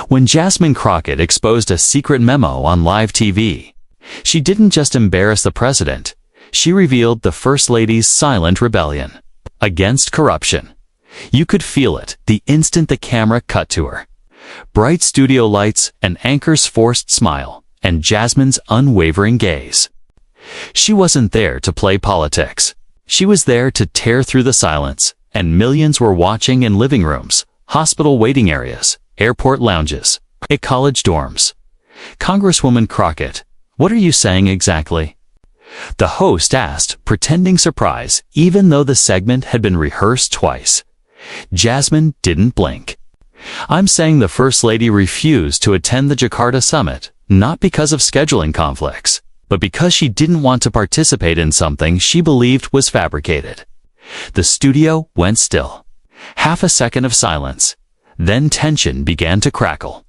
When Jasmine Crockett exposed a secret memo on live TV, she didn't just embarrass the president, she revealed the First Lady's silent rebellion against corruption. You could feel it the instant the camera cut to her. Bright studio lights, an anchor's forced smile, and Jasmine's unwavering gaze. She wasn't there to play politics. She was there to tear through the silence, and millions were watching in living rooms, hospital waiting areas, airport lounges, at college dorms. Congresswoman Crockett, what are you saying exactly? The host asked, pretending surprise, even though the segment had been rehearsed twice. Jasmine didn't blink. I'm saying the First Lady refused to attend the Jakarta summit, not because of scheduling conflicts, but because she didn't want to participate in something she believed was fabricated. The studio went still. Half a second of silence. Then tension began to crackle.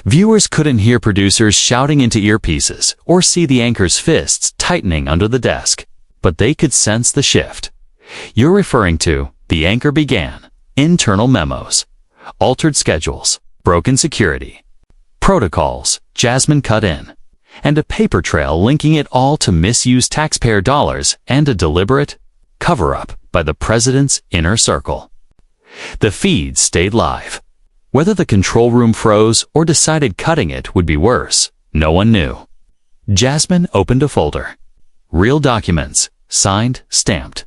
Viewers couldn't hear producers shouting into earpieces or see the anchor's fists tightening under the desk, but they could sense the shift. You're referring to, the anchor began, internal memos, altered schedules, broken security, protocols, Jasmine cut in, and a paper trail linking it all to misused taxpayer dollars and a deliberate cover-up by the president's inner circle. The feed stayed live. Whether the control room froze or decided cutting it would be worse, no one knew. Jasmine opened a folder. Real documents, signed, stamped.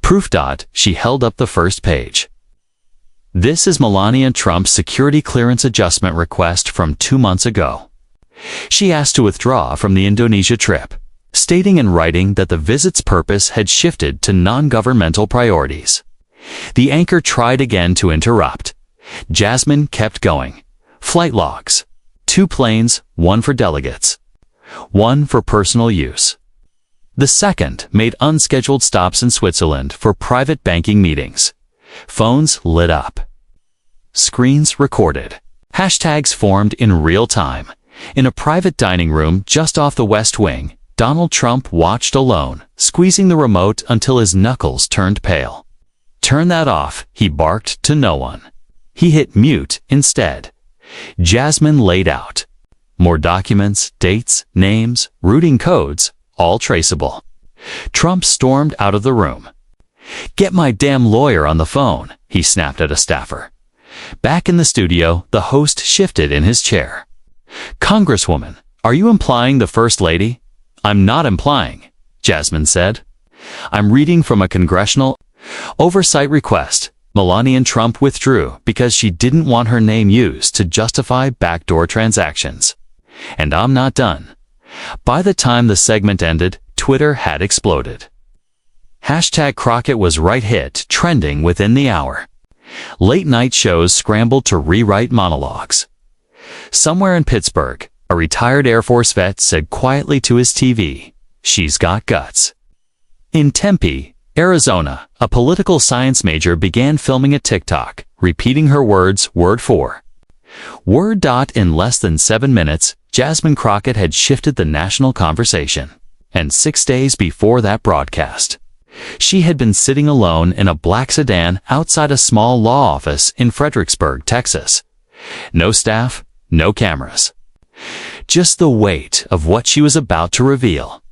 Proof. She held up the first page. This is Melania Trump's security clearance adjustment request from 2 months ago. She asked to withdraw from the Indonesia trip, stating in writing that the visit's purpose had shifted to non-governmental priorities. The anchor tried again to interrupt. Jasmine kept going. Flight logs. 2 planes, 1 for delegates, 1 for personal use. The second made unscheduled stops in Switzerland for private banking meetings. Phones lit up. Screens recorded. Hashtags formed in real time. In a private dining room just off the West Wing, Donald Trump watched alone, squeezing the remote until his knuckles turned pale. Turn that off, he barked to no one. He hit mute instead. Jasmine laid out. More documents, dates, names, routing codes, all traceable. Trump stormed out of the room. Get my damn lawyer on the phone, he snapped at a staffer. Back in the studio, the host shifted in his chair. Congresswoman, are you implying the First Lady? I'm not implying, Jasmine said. I'm reading from a congressional oversight request. Melania Trump withdrew because she didn't want her name used to justify backdoor transactions. And I'm not done. By the time the segment ended, Twitter had exploded. Hashtag Crockett was right hit, trending within the hour. Late-night shows scrambled to rewrite monologues. Somewhere in Pittsburgh, a retired Air Force vet said quietly to his TV, "She's got guts." In Tempe, Arizona, a political science major began filming a TikTok, repeating her words word for word. In less than 7 minutes, Jasmine Crockett had shifted the national conversation. And 6 days before that broadcast, she had been sitting alone in a black sedan outside a small law office in Fredericksburg, Texas. No staff, no cameras. Just the weight of what she was about to reveal.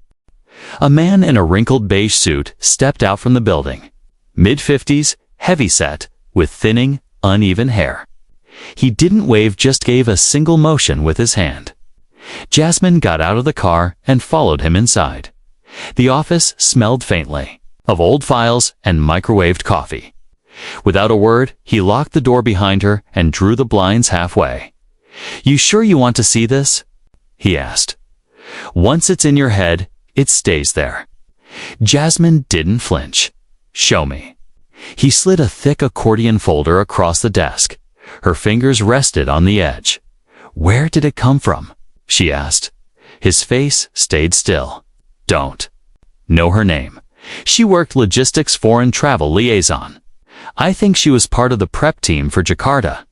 A man in a wrinkled beige suit stepped out from the building. Mid-50s, heavy-set, with thinning, uneven hair. He didn't wave, just gave a single motion with his hand. Jasmine got out of the car and followed him inside. The office smelled faintly of old files and microwaved coffee. Without a word, he locked the door behind her and drew the blinds halfway. "You sure you want to see this?" he asked. "Once it's in your head, it stays there." Jasmine didn't flinch. "Show me." He slid a thick accordion folder across the desk. Her fingers rested on the edge. "Where did it come from?" she asked. His face stayed still. "Don't know her name. She worked logistics foreign travel liaison. I think she was part of the prep team for Jakarta."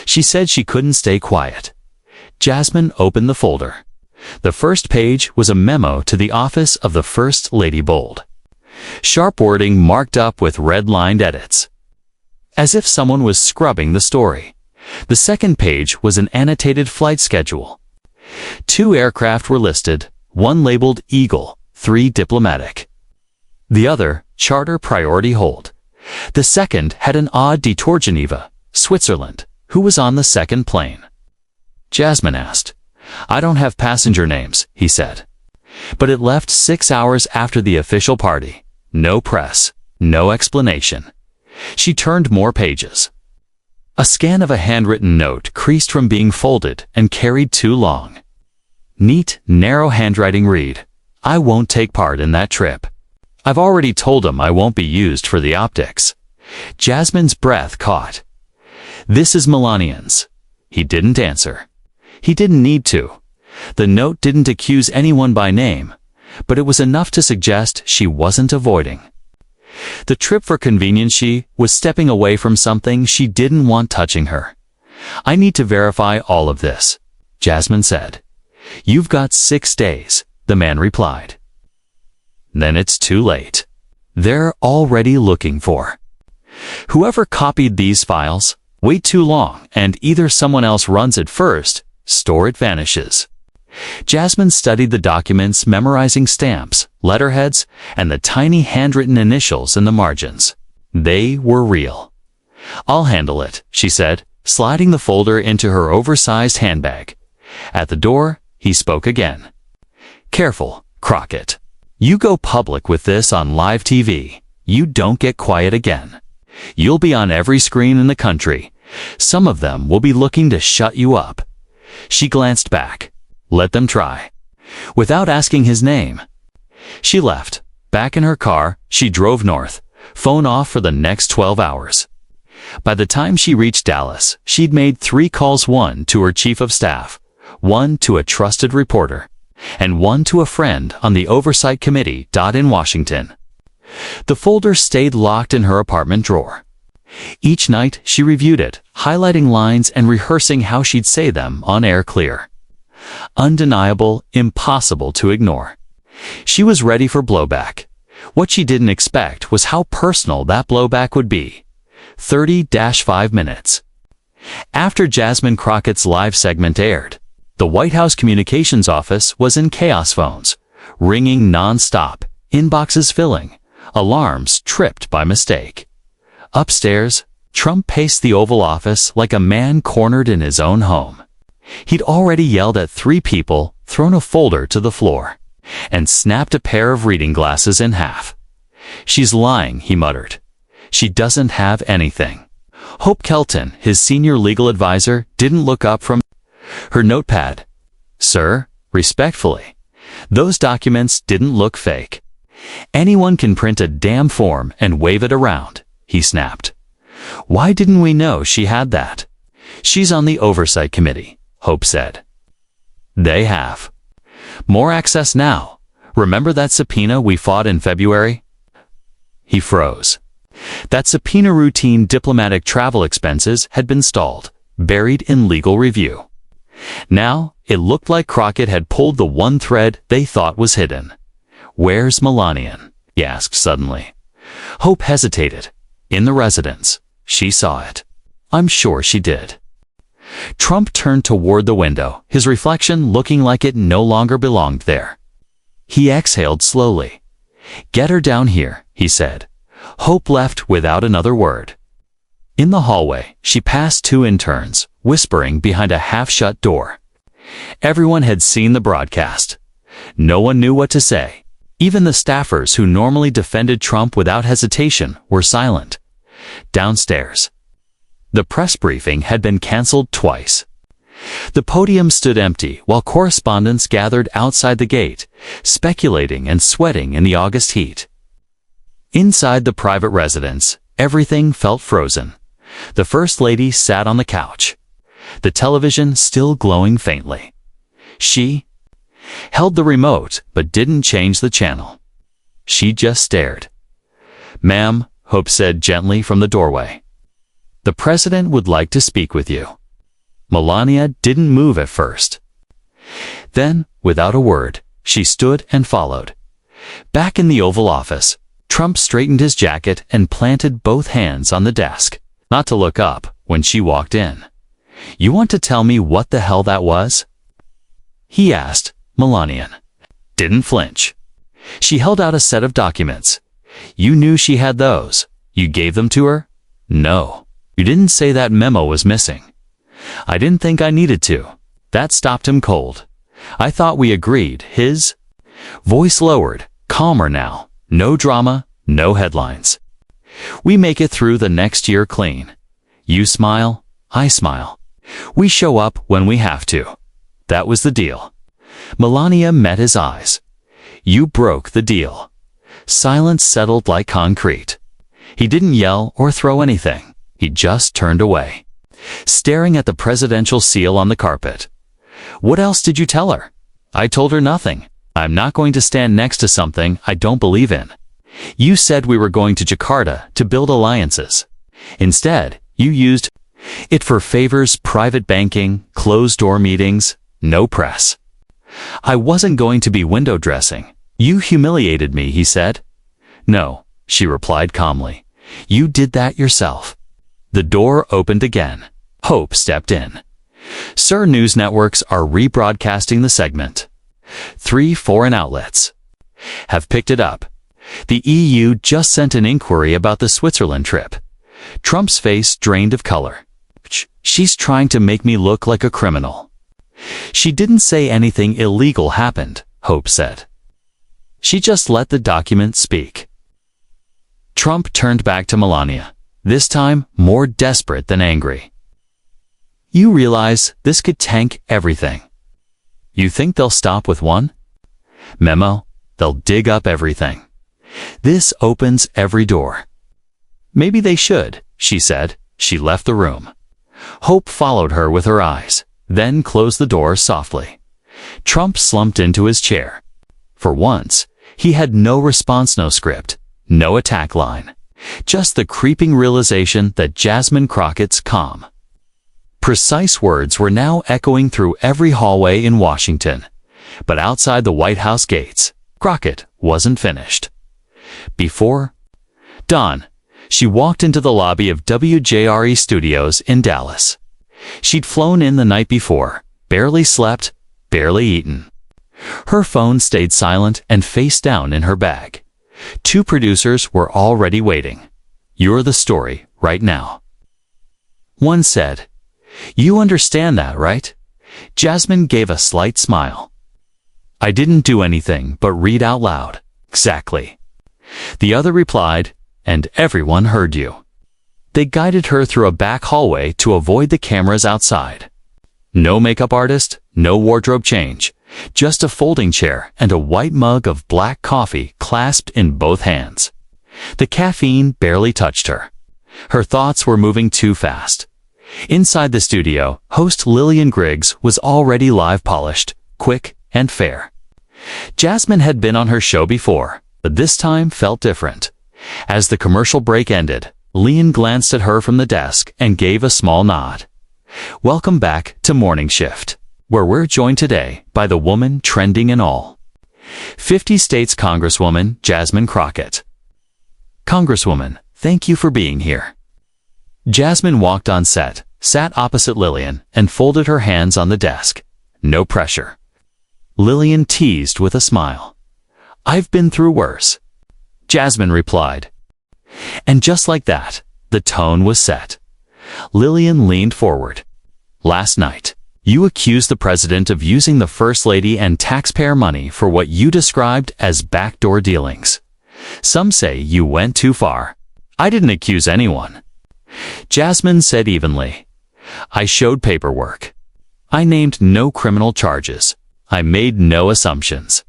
She said she couldn't stay quiet. Jasmine opened the folder. The first page was a memo to the office of the First Lady, bold. Sharp wording marked up with red-lined edits. As if someone was scrubbing the story. The second page was an annotated flight schedule. 2 aircraft were listed, one labeled Eagle, 3 diplomatic. The other, charter priority hold. The second had an odd detour Geneva, Switzerland. Who was on the second plane? Jasmine asked. I don't have passenger names, he said. But it left 6 hours after the official party. No press, no explanation. She turned more pages. A scan of a handwritten note creased from being folded and carried too long. Neat, narrow handwriting read, I won't take part in that trip. I've already told him I won't be used for the optics. Jasmine's breath caught. This is Melanian's. He didn't answer. He didn't need to. The note didn't accuse anyone by name, but it was enough to suggest she wasn't avoiding. The trip for convenience, she was stepping away from something she didn't want touching her. I need to verify all of this, Jasmine said. You've got 6 days, the man replied. Then it's too late. They're already looking for. Whoever copied these files, wait too long and either someone else runs it first, or it vanishes. Jasmine studied the documents, memorizing stamps, letterheads, and the tiny handwritten initials in the margins. They were real. I'll handle it, she said, sliding the folder into her oversized handbag. At the door, he spoke again. Careful, Crockett. You go public with this on live TV. You don't get quiet again. You'll be on every screen in the country. Some of them will be looking to shut you up. She glanced back. Let them try. Without asking his name. She left. Back in her car, she drove north, phone off for the next 12 hours. By the time she reached Dallas, she'd made 3 calls, one to her chief of staff, one to a trusted reporter, and one to a friend on the oversight committee in Washington. The folder stayed locked in her apartment drawer. Each night, she reviewed it, highlighting lines and rehearsing how she'd say them on air clear. Undeniable, impossible to ignore. She was ready for blowback. What she didn't expect was how personal that blowback would be. 30-5 minutes. After Jasmine Crockett's live segment aired, the White House communications office was in chaos, phones ringing non-stop, inboxes filling, alarms tripped by mistake. Upstairs, Trump paced the Oval Office like a man cornered in his own home. He'd already yelled at 3 people, thrown a folder to the floor, and snapped a pair of reading glasses in half. She's lying, he muttered. She doesn't have anything. Hope Kelton, his senior legal advisor, didn't look up from her notepad. Sir, respectfully, those documents didn't look fake. Anyone can print a damn form and wave it around, he snapped. Why didn't we know she had that? She's on the oversight committee, Hope said. They have. More access now. Remember that subpoena we fought in February? He froze. That subpoena, routine diplomatic travel expenses, had been stalled, buried in legal review. Now, it looked like Crockett had pulled the one thread they thought was hidden. Where's Melania? He asked suddenly. Hope hesitated. In the residence. She saw it. I'm sure she did. Trump turned toward the window, his reflection looking like it no longer belonged there. He exhaled slowly. Get her down here, he said. Hope left without another word. In the hallway, she passed 2 interns, whispering behind a half-shut door. Everyone had seen the broadcast. No one knew what to say. Even the staffers who normally defended Trump without hesitation were silent. Downstairs, the press briefing had been canceled twice. The podium stood empty while correspondents gathered outside the gate, speculating and sweating in the August heat. Inside the private residence, everything felt frozen. The First Lady sat on the couch, the television still glowing faintly. She held the remote but didn't change the channel. She just stared. Ma'am, Hope said gently from the doorway. The president would like to speak with you. Melania didn't move at first. Then, without a word, she stood and followed. Back in the Oval Office, Trump straightened his jacket and planted both hands on the desk, not to look up when she walked in. You want to tell me what the hell that was? He asked. Melania didn't flinch. She held out a set of documents. You knew she had those. You gave them to her? No. You didn't say that memo was missing. I didn't think I needed to. That stopped him cold. I thought we agreed. His voice lowered, calmer now. No drama, no headlines. We make it through the next year clean. You smile, I smile. We show up when we have to. That was the deal. Melania met his eyes. You broke the deal. Silence settled like concrete. He didn't yell or throw anything. He just turned away, staring at the presidential seal on the carpet. What else did you tell her? I told her nothing. I'm not going to stand next to something I don't believe in. You said we were going to Jakarta to build alliances. Instead, you used it for favors, private banking, closed-door meetings, no press. I wasn't going to be window dressing. You humiliated me, he said. No, she replied calmly. You did that yourself. The door opened again. Hope stepped in. Sir, news networks are rebroadcasting the segment. 3 foreign outlets have picked it up. The EU just sent an inquiry about the Switzerland trip. Trump's face drained of color. She's trying to make me look like a criminal. She didn't say anything illegal happened, Hope said. She just let the document speak. Trump turned back to Melania, this time more desperate than angry. You realize this could tank everything. You think they'll stop with one memo? They'll dig up everything. This opens every door. Maybe they should, she said. She left the room. Hope followed her with her eyes, then closed the door softly. Trump slumped into his chair. For once, he had no response, no script, no attack line. Just the creeping realization that Jasmine Crockett's calm, precise words were now echoing through every hallway in Washington. But outside the White House gates, Crockett wasn't finished. Before dawn, she walked into the lobby of WJRE Studios in Dallas. She'd flown in the night before, barely slept, barely eaten. Her phone stayed silent and face down in her bag. 2 producers were already waiting. You're the story right now. One said, You understand that, right? Jasmine gave a slight smile. I didn't do anything but read out loud. Exactly. The other replied, and everyone heard you. They guided her through a back hallway to avoid the cameras outside. No makeup artist, no wardrobe change, just a folding chair and a white mug of black coffee clasped in both hands. The caffeine barely touched her. Her thoughts were moving too fast. Inside the studio, host Lillian Griggs was already live, polished, quick, and fair. Jasmine had been on her show before, but this time felt different. As the commercial break ended, Lillian glanced at her from the desk and gave a small nod. Welcome back to Morning Shift, where we're joined today by the woman trending in all 50 states, Congresswoman Jasmine Crockett. Congresswoman, thank you for being here. Jasmine walked on set, sat opposite Lillian, and folded her hands on the desk. No pressure. Lillian teased with a smile. I've been through worse. Jasmine replied. And just like that, the tone was set. Lillian leaned forward. Last night, you accused the president of using the First Lady and taxpayer money for what you described as backdoor dealings. Some say you went too far. I didn't accuse anyone. Jasmine said evenly. I showed paperwork. I named no criminal charges. I made no assumptions.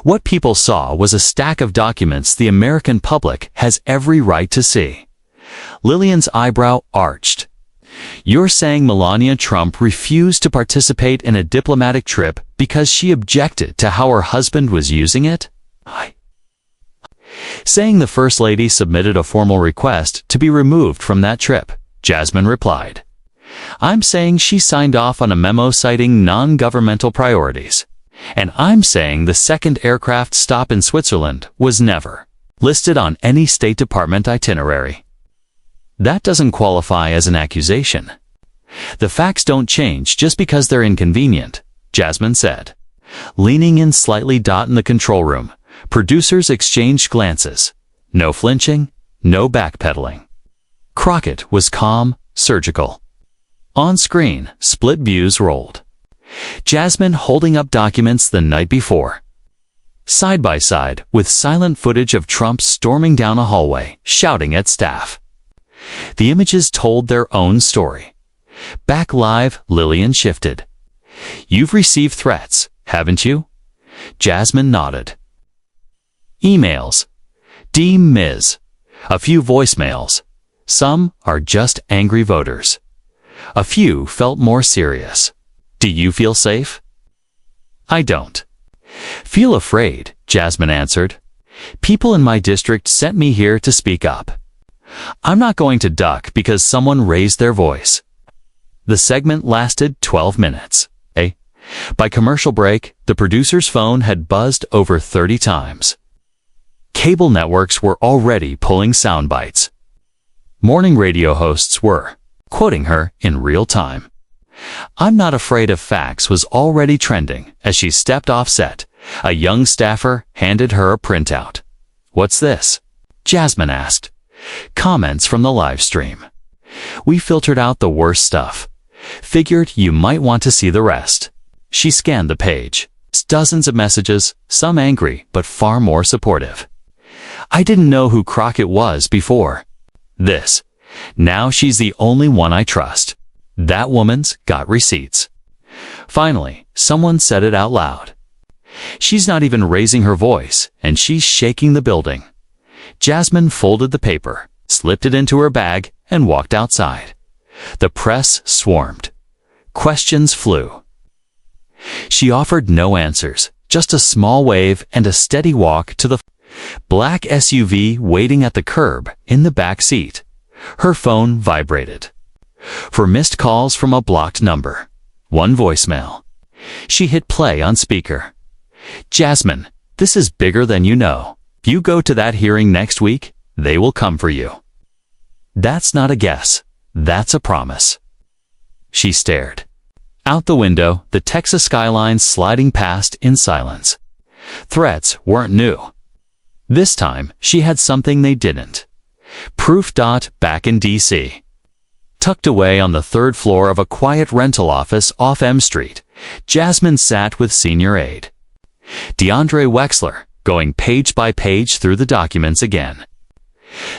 What people saw was a stack of documents the American public has every right to see. Lillian's eyebrow arched. You're saying Melania Trump refused to participate in a diplomatic trip because she objected to how her husband was using it? Saying the First Lady submitted a formal request to be removed from that trip, Jasmine replied. I'm saying she signed off on a memo citing non-governmental priorities. And I'm saying the second aircraft stop in Switzerland was never listed on any State Department itinerary. That doesn't qualify as an accusation. The facts don't change just because they're inconvenient, Jasmine said. Leaning in slightly. In the control room, producers exchanged glances. No flinching, no backpedaling. Crockett was calm, surgical. On screen, split views rolled. Jasmine holding up documents the night before. Side by side with silent footage of Trump storming down a hallway, shouting at staff. The images told their own story. Back live, Lillian shifted. You've received threats, haven't you? Jasmine nodded. Emails. Dear Ms. A few voicemails. Some are just angry voters. A few felt more serious. Do you feel safe? I don't. Feel afraid, Jasmine answered. People in my district sent me here to speak up. I'm not going to duck because someone raised their voice. The segment lasted 12 minutes. By commercial break, the producer's phone had buzzed over 30 times. Cable networks were already pulling sound bites. Morning radio hosts were quoting her in real time. I'm not afraid of facts was already trending as she stepped off set. A young staffer handed her a printout. What's this? Jasmine asked. Comments from the live stream. We filtered out the worst stuff. Figured you might want to see the rest. She scanned the page. Dozens of messages, some angry but far more supportive. I didn't know who Crockett was before. This. Now she's the only one I trust. That woman's got receipts. Finally, someone said it out loud. She's not even raising her voice, and she's shaking the building. Jasmine folded the paper, slipped it into her bag, and walked outside. The press swarmed. Questions flew. She offered no answers, just a small wave and a steady walk to the black SUV waiting at the curb in the back seat. Her phone vibrated. For missed calls from a blocked number. One voicemail. She hit play on speaker. Jasmine, this is bigger than you know. If you go to that hearing next week, they will come for you. That's not a guess. That's a promise. She stared. Out the window, the Texas skyline sliding past in silence. Threats weren't new. This time, she had something they didn't. Proof. Back in D.C. Tucked away on the third floor of a quiet rental office off M Street, Jasmine sat with senior aide. DeAndre Wexler, going page by page through the documents again.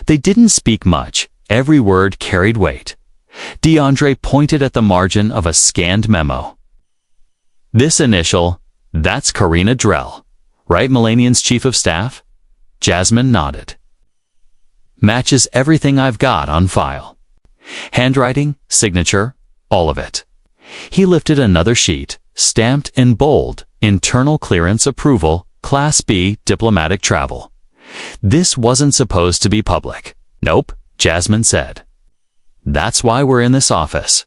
They didn't speak much. Every word carried weight. DeAndre pointed at the margin of a scanned memo. This initial, that's Karina Drell, right? Melania's chief of staff? Jasmine nodded. Matches everything I've got on file. Handwriting, signature, all of it. He lifted another sheet, stamped in bold, internal clearance approval, Class B, diplomatic travel. This wasn't supposed to be public. Nope, Jasmine said. That's why we're in this office,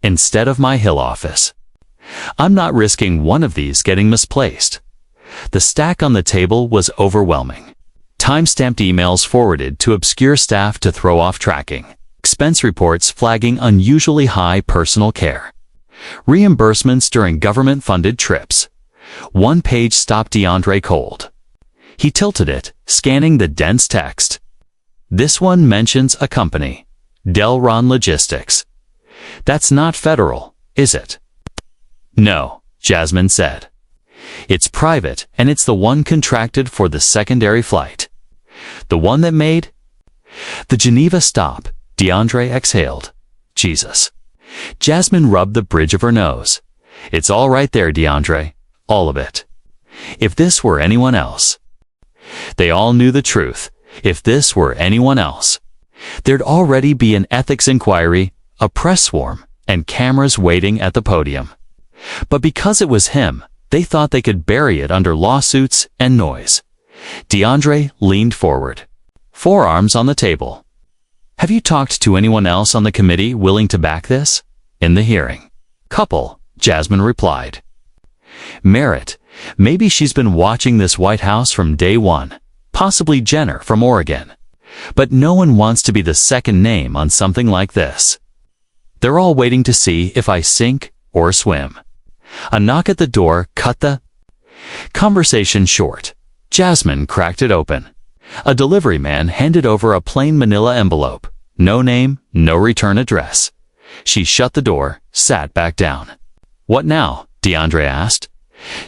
instead of my Hill office. I'm not risking one of these getting misplaced. The stack on the table was overwhelming. Time-stamped emails forwarded to obscure staff to throw off tracking. Expense reports flagging unusually high personal care. Reimbursements during government-funded trips. One page stopped DeAndre cold. He tilted it, scanning the dense text. This one mentions a company. Delron Logistics. That's not federal, is it? No, Jasmine said. It's private, and it's the one contracted for the secondary flight. The one that made the Geneva stop. DeAndre exhaled. Jesus. Jasmine rubbed the bridge of her nose. It's all right there, DeAndre. All of it. If this were anyone else. They all knew the truth. If this were anyone else. There'd already be an ethics inquiry, a press swarm, and cameras waiting at the podium. But because it was him, they thought they could bury it under lawsuits and noise. DeAndre leaned forward, forearms on the table. Have you talked to anyone else on the committee willing to back this? In the hearing. Couple, Jasmine replied. Merritt, maybe she's been watching this White House from day one, possibly Jenner from Oregon. But no one wants to be the second name on something like this. They're all waiting to see if I sink or swim. A knock at the door cut the conversation short. Jasmine cracked it open. A delivery man handed over a plain manila envelope. No name, no return address. She shut the door, sat back down. "What now?" DeAndre asked.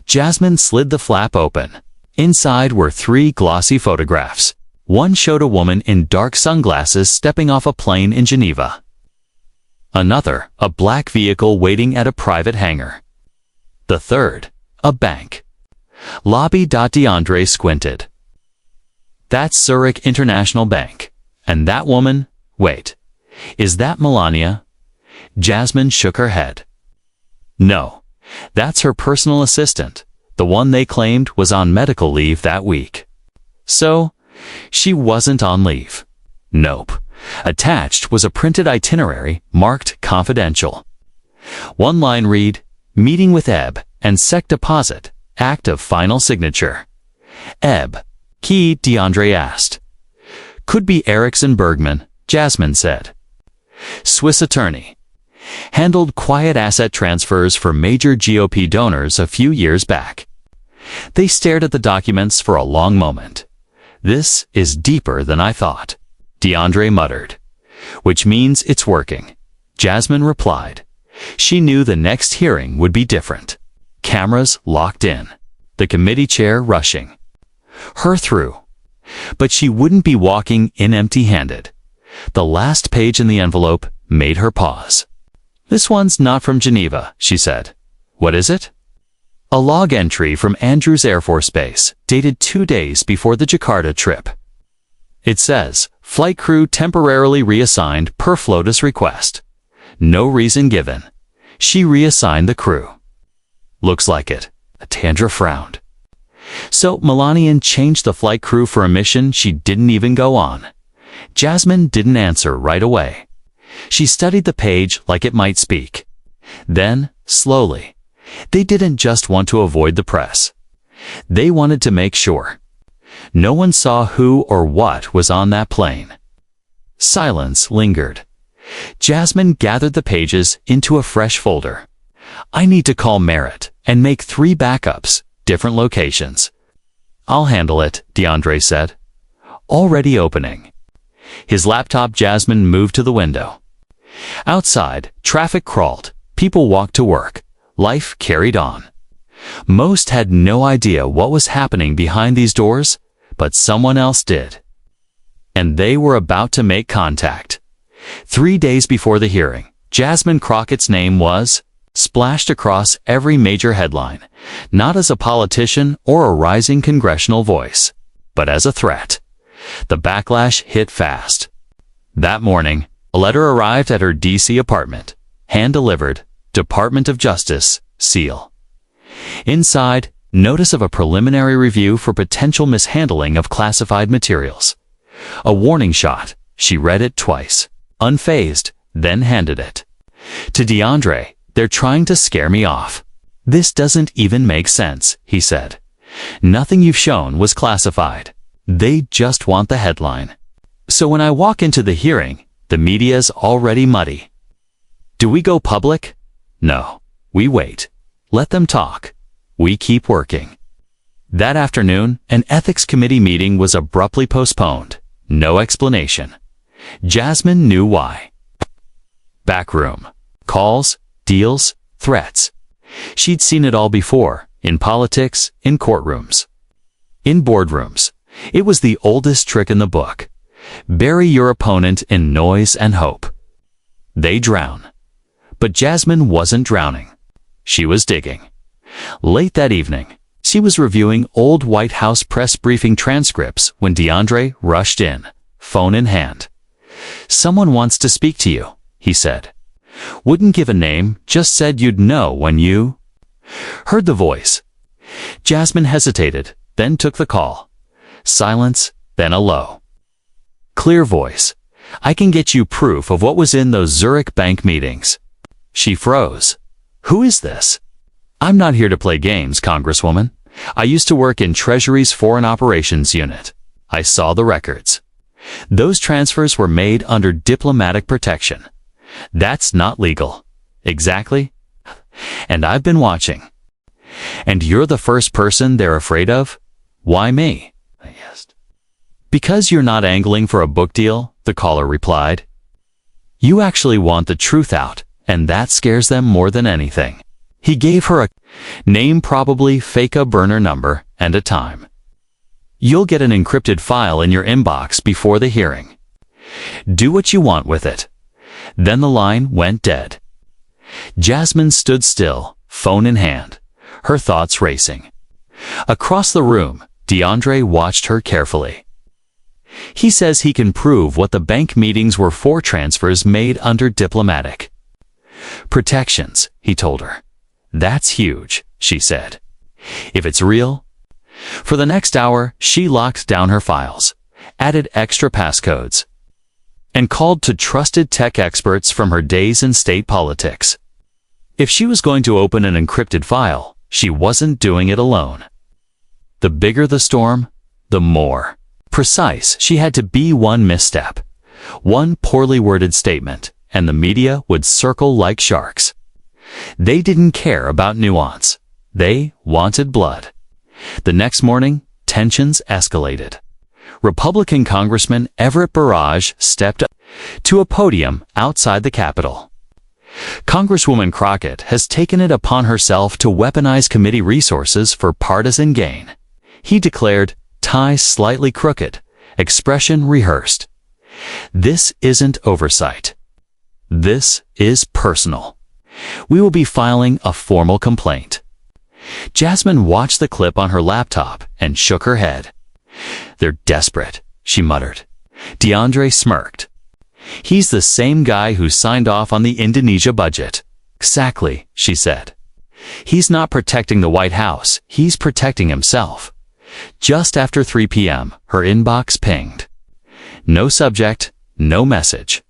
Jasmine slid the flap open. Inside were 3 glossy photographs. One showed a woman in dark sunglasses stepping off a plane in Geneva. Another, a black vehicle waiting at a private hangar. The third, a bank. Lobby. DeAndre squinted. "That's Zurich International Bank. And that woman, wait, is that Melania?" Jasmine shook her head. "No, that's her personal assistant, the one they claimed was on medical leave that week." "So, she wasn't on leave?" "Nope." Attached was a printed itinerary marked confidential. One line read, "Meeting with Ebb and SEC deposit, act of final signature." "Ebb, key?" DeAndre asked. "Could be Erickson Bergman," Jasmine said. "Swiss attorney. Handled quiet asset transfers for major GOP donors a few years back." They stared at the documents for a long moment. "This is deeper than I thought," DeAndre muttered. "Which means it's working," Jasmine replied. She knew the next hearing would be different. Cameras locked in. The committee chair rushing. Her through. But she wouldn't be walking in empty-handed. The last page in the envelope made her pause. "This one's not from Geneva," she said. "What is it?" "A log entry from Andrews Air Force Base, dated 2 days before the Jakarta trip. It says, flight crew temporarily reassigned per FLOTUS request. No reason given. She reassigned the crew." "Looks like it." Tandra frowned. "So Melania changed the flight crew for a mission she didn't even go on." Jasmine didn't answer right away. She studied the page like it might speak. Then, slowly, they didn't just want to avoid the press. They wanted to make sure no one saw who or what was on that plane. Silence lingered. Jasmine gathered the pages into a fresh folder. "I need to call Merritt and make 3 backups, different locations." "I'll handle it," DeAndre said. Already opening his laptop, Jasmine moved to the window. Outside, traffic crawled. People walked to work. Life carried on. Most had no idea what was happening behind these doors, but someone else did. And they were about to make contact. 3 days before the hearing, Jasmine Crockett's name was splashed across every major headline, not as a politician or a rising congressional voice, but as a threat. The backlash hit fast. That morning, a letter arrived at her D.C. apartment, hand-delivered, Department of Justice, seal. Inside, notice of a preliminary review for potential mishandling of classified materials. A warning shot. She read it twice, unfazed, then handed it. To DeAndre, "They're trying to scare me off. This doesn't even make sense," he said. "Nothing you've shown was classified. They just want the headline. So when I walk into the hearing, the media's already muddy. Do we go public? No. We wait. Let them talk. We keep working." That afternoon, an ethics committee meeting was abruptly postponed. No explanation. Jasmine knew why. Backroom. Calls, deals, threats. She'd seen it all before, in politics, in courtrooms, in boardrooms. It was the oldest trick in the book. Bury your opponent in noise and hope. They drown. But Jasmine wasn't drowning. She was digging. Late that evening, she was reviewing old White House press briefing transcripts when DeAndre rushed in, phone in hand. "Someone wants to speak to you," he said. Wouldn't give a name, just said you'd know when you heard the voice. Jasmine hesitated, then took the call. Silence, then a low, clear voice. "I can get you proof of what was in those Zurich bank meetings." She froze. "Who is this?" "I'm not here to play games, Congresswoman. I used to work in Treasury's Foreign Operations Unit. I saw the records. Those transfers were made under diplomatic protection. That's not legal. Exactly. And I've been watching. And you're the first person they're afraid of? Why me? I asked. Because you're not angling for a book deal, the caller replied. You actually want the truth out, and that scares them more than anything. He gave her a name, probably fake, a burner number, and a time. You'll get an encrypted file in your inbox before the hearing. Do what you want with it. Then the line went dead. Jasmine stood still, phone in hand, her thoughts racing. Across the room, DeAndre watched her carefully. He says he can prove what the bank meetings were for, transfers made under diplomatic protections, he told her. That's huge, she said. If it's real. For the next hour, she locked down her files, added extra passcodes, and called to trusted tech experts from her days in state politics. If she was going to open an encrypted file, she wasn't doing it alone. The bigger the storm, the more precise she had to be. One misstep, one poorly worded statement, and the media would circle like sharks. They didn't care about nuance. They wanted blood. The next morning, tensions escalated. Republican Congressman Everett Barrage stepped up to a podium outside the Capitol. Congresswoman Crockett has taken it upon herself to weaponize committee resources for partisan gain. He declared, tie slightly crooked, expression rehearsed. This isn't oversight. This is personal. We will be filing a formal complaint. Jasmine watched the clip on her laptop and shook her head. They're desperate, she muttered. DeAndre smirked. He's the same guy who signed off on the Indonesia budget. Exactly, she said. He's not protecting the White House, he's protecting himself. Just after 3 p.m., her inbox pinged. No subject, no message.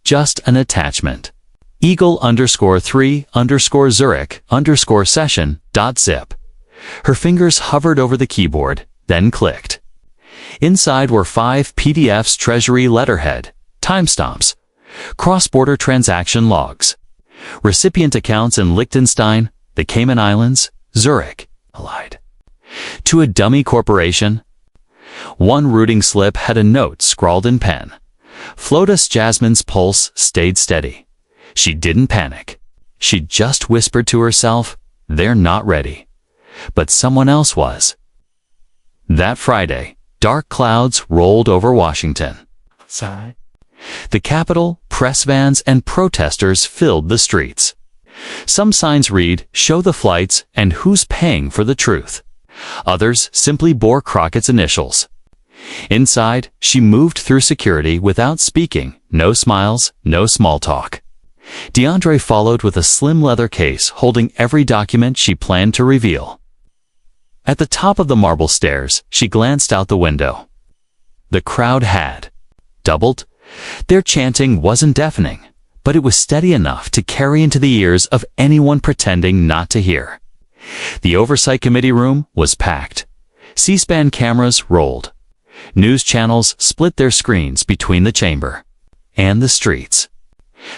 Just an attachment. Eagle_3_Zurich_session.zip. Her fingers hovered over the keyboard, then clicked. Inside were 5 PDFs, Treasury letterhead, timestamps, cross-border transaction logs, recipient accounts in Liechtenstein, the Cayman Islands, Zurich, allied. To a dummy corporation. One routing slip had a note scrawled in pen. Flotus. Jasmine's pulse stayed steady. She didn't panic. She just whispered to herself, they're not ready. But someone else was. That Friday, dark clouds rolled over Washington. Outside, the Capitol, press vans, and protesters filled the streets. Some signs read, show the flights and who's paying for the truth. Others simply bore Crockett's initials. Inside, she moved through security without speaking, no smiles, no small talk. DeAndre followed with a slim leather case holding every document she planned to reveal. At the top of the marble stairs, she glanced out the window. The crowd had doubled. Their chanting wasn't deafening, but it was steady enough to carry into the ears of anyone pretending not to hear. The Oversight Committee room was packed. C-SPAN cameras rolled. News channels split their screens between the chamber and the streets.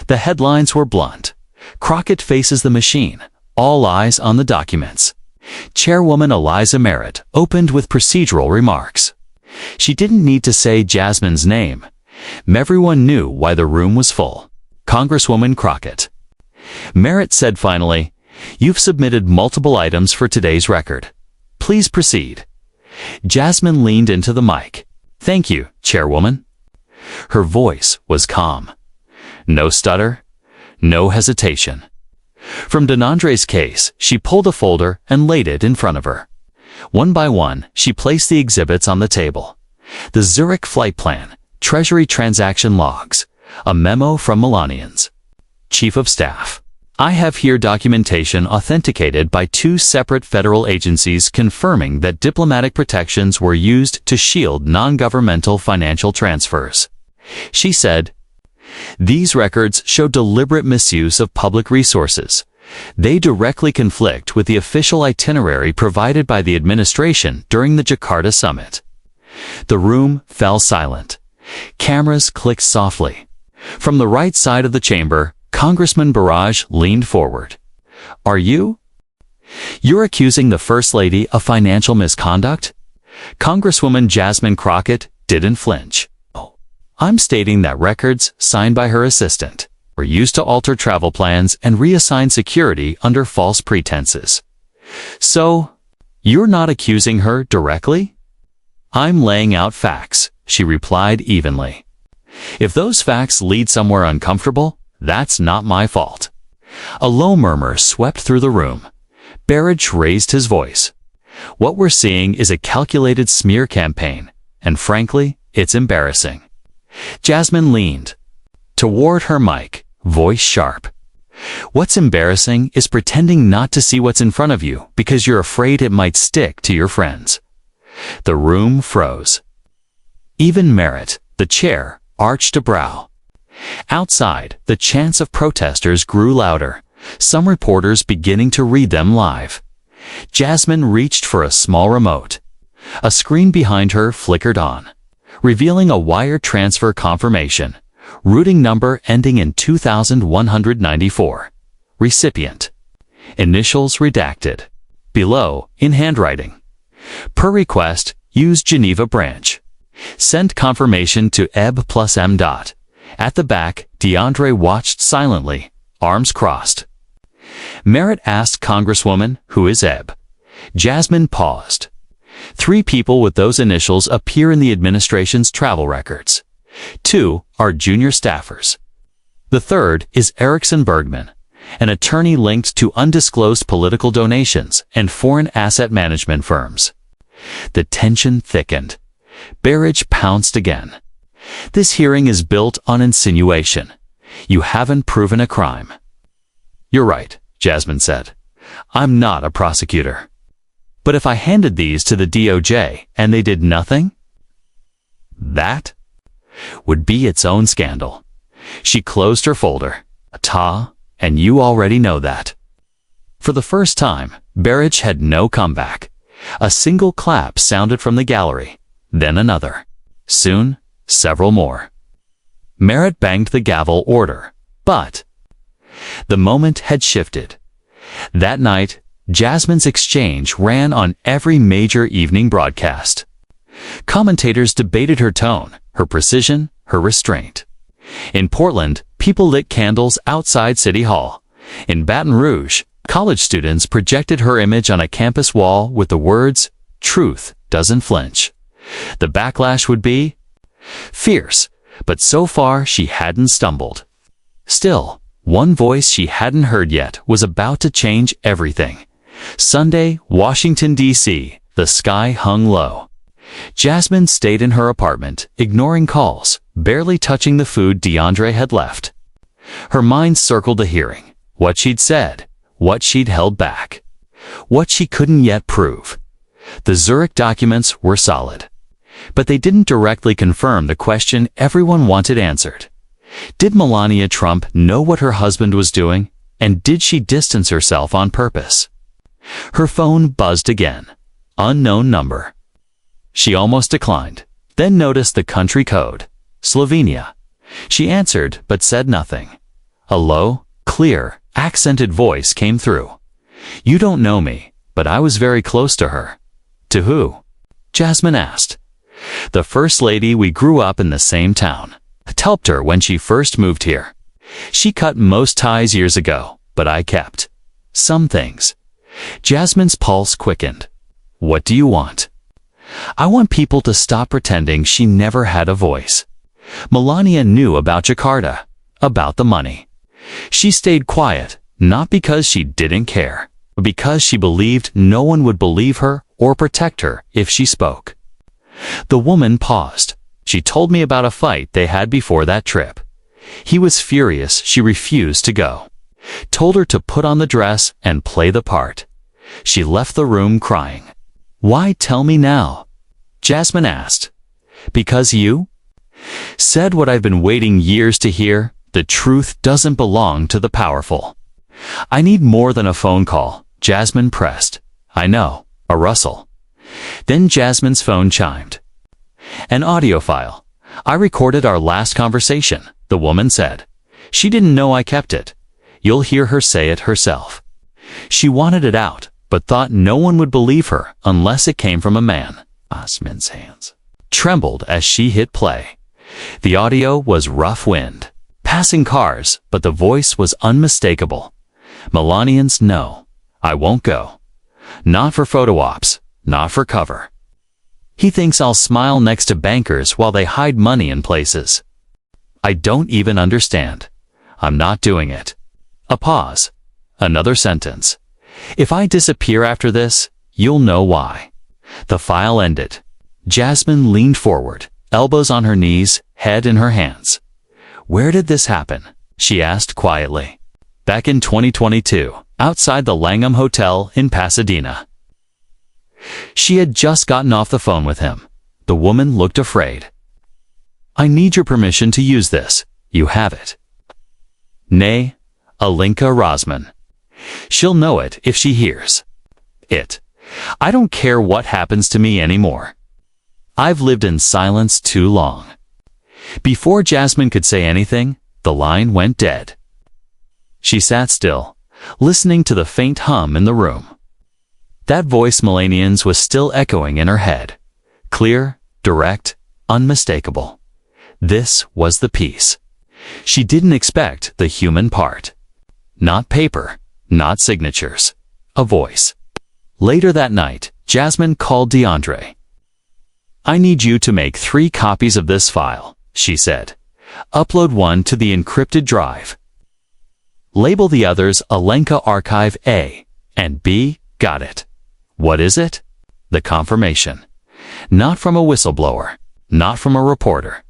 The headlines were blunt. Crockett faces the machine. All eyes on the documents. Chairwoman Eliza Merritt opened with procedural remarks. She didn't need to say Jasmine's name. Everyone knew why the room was full. Congresswoman Crockett. Merritt said finally, you've submitted multiple items for today's record. Please proceed. Jasmine leaned into the mic. Thank you, Chairwoman. Her voice was calm. No stutter, no hesitation. From DeAndre's case, she pulled a folder and laid it in front of her. One by one, she placed the exhibits on the table. The Zurich flight plan, Treasury transaction logs, a memo from Melania's Chief of Staff. I have here documentation authenticated by 2 separate federal agencies confirming that diplomatic protections were used to shield non-governmental financial transfers. She said, these records show deliberate misuse of public resources. They directly conflict with the official itinerary provided by the administration during the Jakarta summit. The room fell silent. Cameras clicked softly. From the right side of the chamber, Congressman Barrage leaned forward. Are you? You're accusing the First Lady of financial misconduct? Congresswoman Jasmine Crockett didn't flinch. I'm stating that records signed by her assistant were used to alter travel plans and reassign security under false pretenses. So, you're not accusing her directly? I'm laying out facts, she replied evenly. If those facts lead somewhere uncomfortable, that's not my fault. A low murmur swept through the room. Barrage raised his voice. What we're seeing is a calculated smear campaign, and frankly, it's embarrassing. Jasmine leaned toward her mic, voice sharp. What's embarrassing is pretending not to see what's in front of you because you're afraid it might stick to your friends. The room froze. Even Merritt, the chair, arched a brow. Outside, the chants of protesters grew louder, some reporters beginning to read them live. Jasmine reached for a small remote. A screen behind her flickered on, revealing a wire transfer confirmation. Routing number ending in 2194. Recipient. Initials redacted. Below, in handwriting. Per request, use Geneva branch. Sent confirmation to EB plus M. At the back, DeAndre watched silently, arms crossed. Merritt asked Congresswoman, who is EB? Jasmine paused. 3 people with those initials appear in the administration's travel records. 2 are junior staffers. The third is Erickson Bergman, an attorney linked to undisclosed political donations and foreign asset management firms. The tension thickened. Barrage pounced again. This hearing is built on insinuation. You haven't proven a crime. You're right, Jasmine said. I'm not a prosecutor. But if I handed these to the DOJ and they did nothing? That would be its own scandal. She closed her folder. And you already know that. For the first time, Barrage had no comeback. A single clap sounded from the gallery, then another. Soon, several more. Merritt banged the gavel order, but the moment had shifted. That night, Jasmine's exchange ran on every major evening broadcast. Commentators debated her tone, her precision, her restraint. In Portland, people lit candles outside City Hall. In Baton Rouge, college students projected her image on a campus wall with the words, "Truth doesn't flinch." The backlash would be fierce, but so far she hadn't stumbled. Still, one voice she hadn't heard yet was about to change everything. Sunday, Washington, D.C., the sky hung low. Jasmine stayed in her apartment, ignoring calls, barely touching the food DeAndre had left. Her mind circled the hearing, what she'd said, what she'd held back, what she couldn't yet prove. The Zurich documents were solid, but they didn't directly confirm the question everyone wanted answered. Did Melania Trump know what her husband was doing, and did she distance herself on purpose? Her phone buzzed again. Unknown number. She almost declined, then noticed the country code, Slovenia. She answered but said nothing. A low, clear, accented voice came through. You don't know me, but I was very close to her. To who? Jasmine asked. The First Lady. We grew up in the same town. Helped her when she first moved here. She cut most ties years ago, but I kept some things. Jasmine's pulse quickened. What do you want? I want people to stop pretending she never had a voice. Melania knew about Jakarta, about the money. She stayed quiet, not because she didn't care, but because she believed no one would believe her or protect her if she spoke. The woman paused. She told me about a fight they had before that trip. He was furious she refused to go. Told her to put on the dress and play the part. She left the room crying. Why tell me now? Jasmine asked. Because you said what I've been waiting years to hear. The truth doesn't belong to the powerful. I need more than a phone call, Jasmine pressed. I know, a rustle. Then Jasmine's phone chimed. An audio file. I recorded our last conversation. the woman said. She didn't know I kept it. You'll hear her say it herself. She wanted it out, but thought no one would believe her unless it came from a man. Jasmine's hands trembled as she hit play. The audio was rough wind, passing cars, but the voice was unmistakable. Melania's no. I won't go. Not for photo ops, not for cover. He thinks I'll smile next to bankers while they hide money in places. I don't even understand. I'm not doing it. A pause. Another sentence. If I disappear after this, you'll know why. The file ended. Jasmine leaned forward, elbows on her knees, head in her hands. Where did this happen? She asked quietly. Back in 2022, outside the Langham Hotel in Pasadena. She had just gotten off the phone with him. The woman looked afraid. I need your permission to use this. You have it. Nay, Alinka Rosman. She'll know it if she hears it. I don't care what happens to me anymore. I've lived in silence too long. Before Jasmine could say anything, the line went dead. She sat still, listening to the faint hum in the room. That voice Melania's was still echoing in her head. Clear, direct, unmistakable. This was the piece. She didn't expect the human part. Not paper, not signatures. A voice. Later that night, Jasmine called DeAndre. I need you to make 3 copies of this file, she said. Upload one to the encrypted drive. Label the others Alenka Archive A and B. Got it. What is it? The confirmation. Not from a whistleblower, not from a reporter.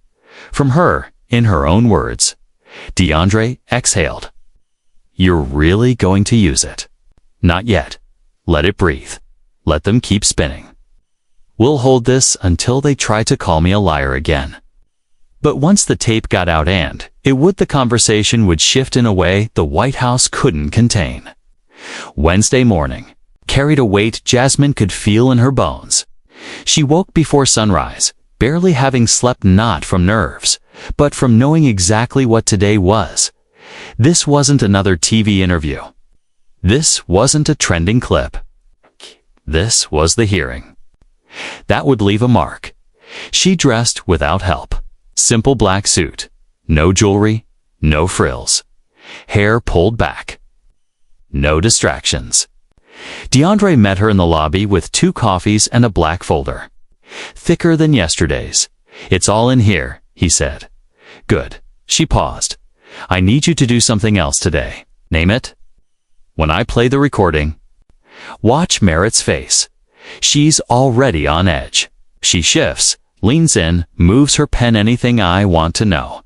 From her, in her own words. DeAndre exhaled. You're really going to use it? Not yet. Let it breathe. Let them keep spinning. We'll hold this until they try to call me a liar again. But once the tape got out the conversation would shift in a way the White House couldn't contain. Wednesday morning, carried a weight Jasmine could feel in her bones. She woke before sunrise, barely having slept not from nerves, but from knowing exactly what today was. This wasn't another TV interview. This wasn't a trending clip. This was the hearing. That would leave a mark. She dressed without help. Simple black suit. No jewelry, no frills. Hair pulled back. No distractions. DeAndre met her in the lobby with 2 coffees and a black folder. Thicker than yesterday's. It's all in here, he said. Good. She paused. I need you to do something else today. Name it. When I play the recording, watch Merritt's face. She's already on edge. She shifts, leans in, moves her pen. Anything I want to know.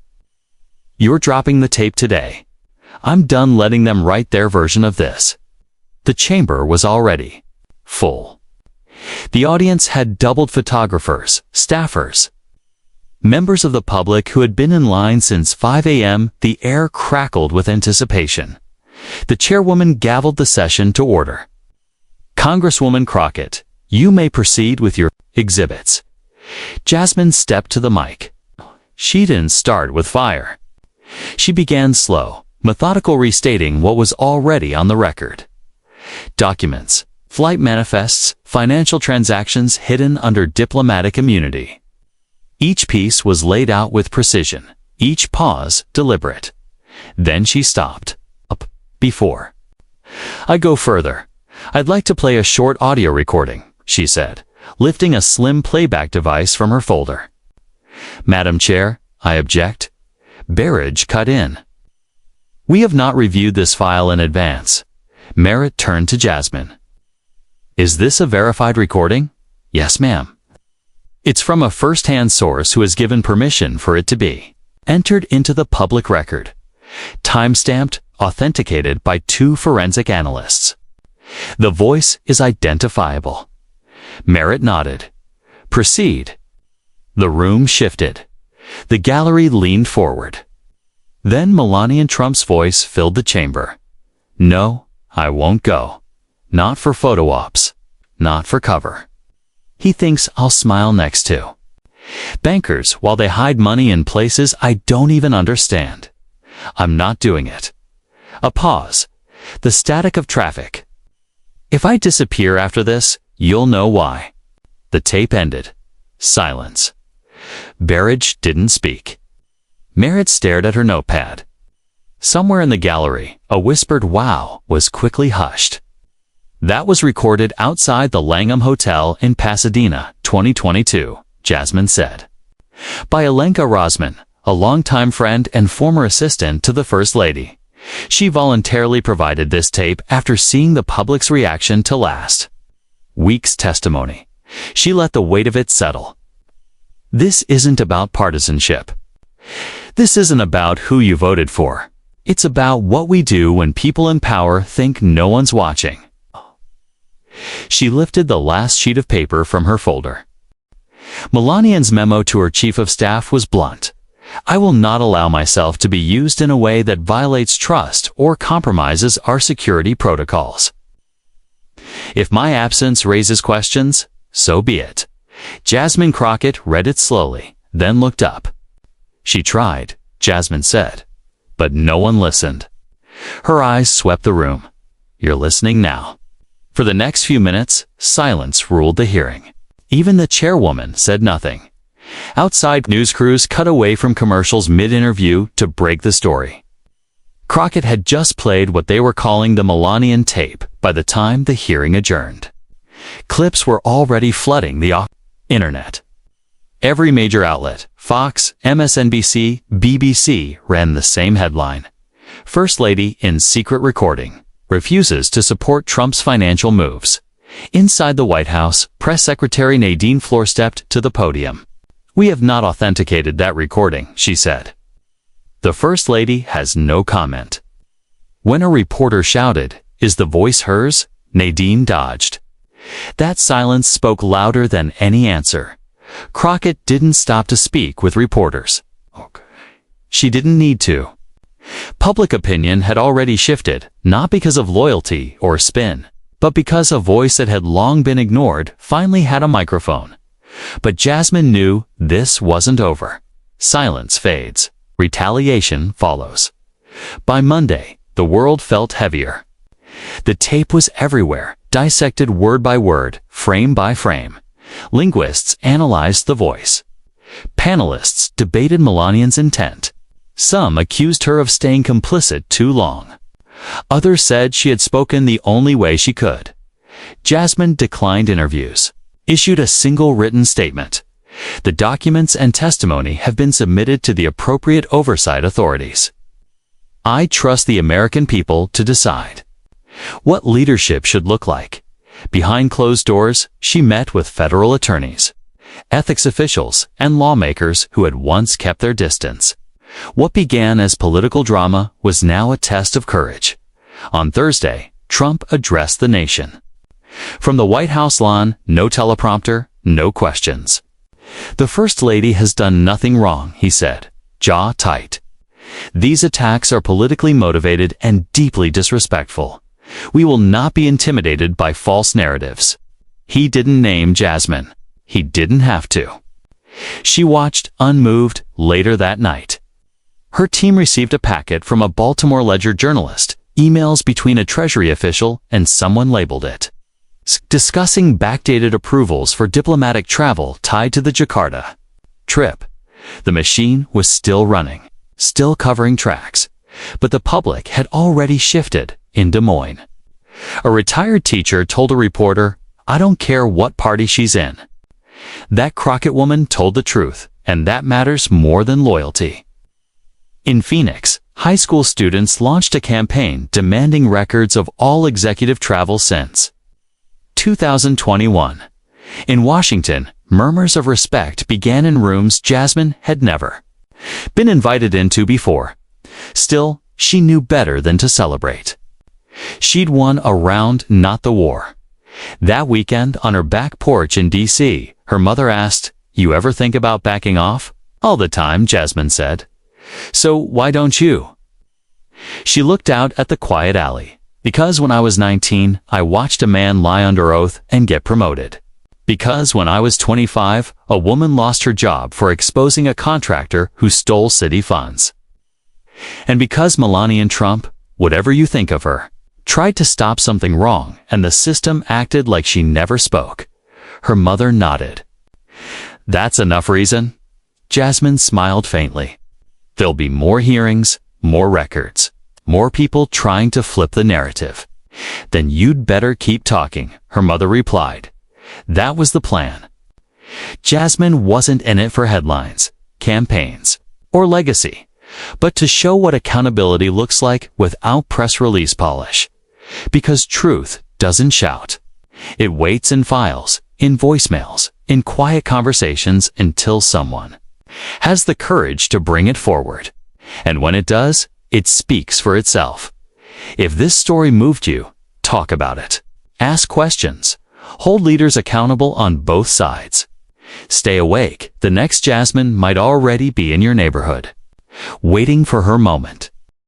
You're dropping the tape today. I'm done letting them write their version of this. The chamber was already full. The audience had doubled photographers, staffers, members of the public who had been in line since 5 a.m. The air crackled with anticipation. The chairwoman gavelled the session to order. Congresswoman Crockett, you may proceed with your exhibits. Jasmine stepped to the mic. She didn't start with fire. She began slow, methodical, restating what was already on the record. Documents, flight manifests, financial transactions hidden under diplomatic immunity. Each piece was laid out with precision, each pause deliberate. Then she stopped. Up. Before I go further, I'd like to play a short audio recording, she said, lifting a slim playback device from her folder. Madam Chair, I object. Barrage cut in. We have not reviewed this file in advance. Merritt turned to Jasmine. Is this a verified recording? Yes, ma'am. It's from a first-hand source who has given permission for it to be entered into the public record. Time-stamped, authenticated by 2 forensic analysts. The voice is identifiable. Merritt nodded. Proceed. The room shifted. The gallery leaned forward. Then Melania Trump's voice filled the chamber. No, I won't go. Not for photo ops. Not for cover. He thinks I'll smile next to Bankers, while they hide money in places I don't even understand. I'm not doing it. A pause. The static of traffic. If I disappear after this, you'll know why. The tape ended. Silence. Berridge didn't speak. Merritt stared at her notepad. Somewhere in the gallery, a whispered "wow" was quickly hushed. That was recorded outside the Langham Hotel in Pasadena, 2022, Jasmine said. By Alenka Rosman, a longtime friend and former assistant to the First Lady. She voluntarily provided this tape after seeing the public's reaction to last week's testimony. She let the weight of it settle. This isn't about partisanship. This isn't about who you voted for. It's about what we do when people in power think no one's watching. She lifted the last sheet of paper from her folder. Melania's memo to her chief of staff was blunt. I will not allow myself to be used in a way that violates trust or compromises our security protocols. If my absence raises questions, so be it. Jasmine Crockett read it slowly, then looked up. She tried, Jasmine said, but no one listened. Her eyes swept the room. You're listening now. For the next few minutes, silence ruled the hearing. Even the chairwoman said nothing. Outside news crews cut away from commercials mid-interview to break the story. Crockett had just played what they were calling the Melanian tape by the time the hearing adjourned. Clips were already flooding the internet. Every major outlet, Fox, MSNBC, BBC, ran the same headline. First Lady in secret recording, refuses to support Trump's financial moves. Inside the White House, Press Secretary Nadine Floor stepped to the podium. We have not authenticated that recording, she said. The First Lady has no comment. When a reporter shouted, "Is the voice hers?" Nadine dodged. That silence spoke louder than any answer. Crockett didn't stop to speak with reporters. She didn't need to. Public opinion had already shifted, not because of loyalty or spin, but because a voice that had long been ignored finally had a microphone. But Jasmine knew this wasn't over. Silence fades. Retaliation follows. By Monday, the world felt heavier. The tape was everywhere, dissected word by word, frame by frame. Linguists analyzed the voice. Panelists debated Melania's intent. Some accused her of staying complicit too long. Others said she had spoken the only way she could. Jasmine declined interviews, issued a single written statement. The documents and testimony have been submitted to the appropriate oversight authorities. I trust the American people to decide what leadership should look like. Behind closed doors, she met with federal attorneys, ethics officials, and lawmakers who had once kept their distance. What began as political drama was now a test of courage. On Thursday, Trump addressed the nation. From the White House lawn, no teleprompter, no questions. The First Lady has done nothing wrong, he said, jaw tight. These attacks are politically motivated and deeply disrespectful. We will not be intimidated by false narratives. He didn't name Jasmine. He didn't have to. She watched, unmoved, later that night. Her team received a packet from a Baltimore Ledger journalist, emails between a Treasury official and someone labeled it, discussing backdated approvals for diplomatic travel tied to the Jakarta trip. The machine was still running, still covering tracks, but the public had already shifted in Des Moines. A retired teacher told a reporter, "I don't care what party she's in." That Crockett woman told the truth, and that matters more than loyalty. In Phoenix, high school students launched a campaign demanding records of all executive travel since 2021. In Washington, murmurs of respect began in rooms Jasmine had never been invited into before. Still, she knew better than to celebrate. She'd won a round, not the war. That weekend, on her back porch in D.C., her mother asked, "You ever think about backing off?" "All the time," Jasmine said. "So why don't you?" She looked out at the quiet alley. "Because when I was 19, I watched a man lie under oath and get promoted." Because when I was 25, a woman lost her job for exposing a contractor who stole city funds. And because Melania Trump, whatever you think of her, tried to stop something wrong and the system acted like she never spoke. Her mother nodded. That's enough reason. Jasmine smiled faintly. There'll be more hearings, more records, more people trying to flip the narrative. Then you'd better keep talking, her mother replied. That was the plan. Jasmine wasn't in it for headlines, campaigns, or legacy, but to show what accountability looks like without press release polish. Because truth doesn't shout. It waits in files, in voicemails, in quiet conversations until someone has the courage to bring it forward. And when it does, it speaks for itself. If this story moved you, talk about it. Ask questions. Hold leaders accountable on both sides. Stay awake. The next Jasmine might already be in your neighborhood, waiting for her moment.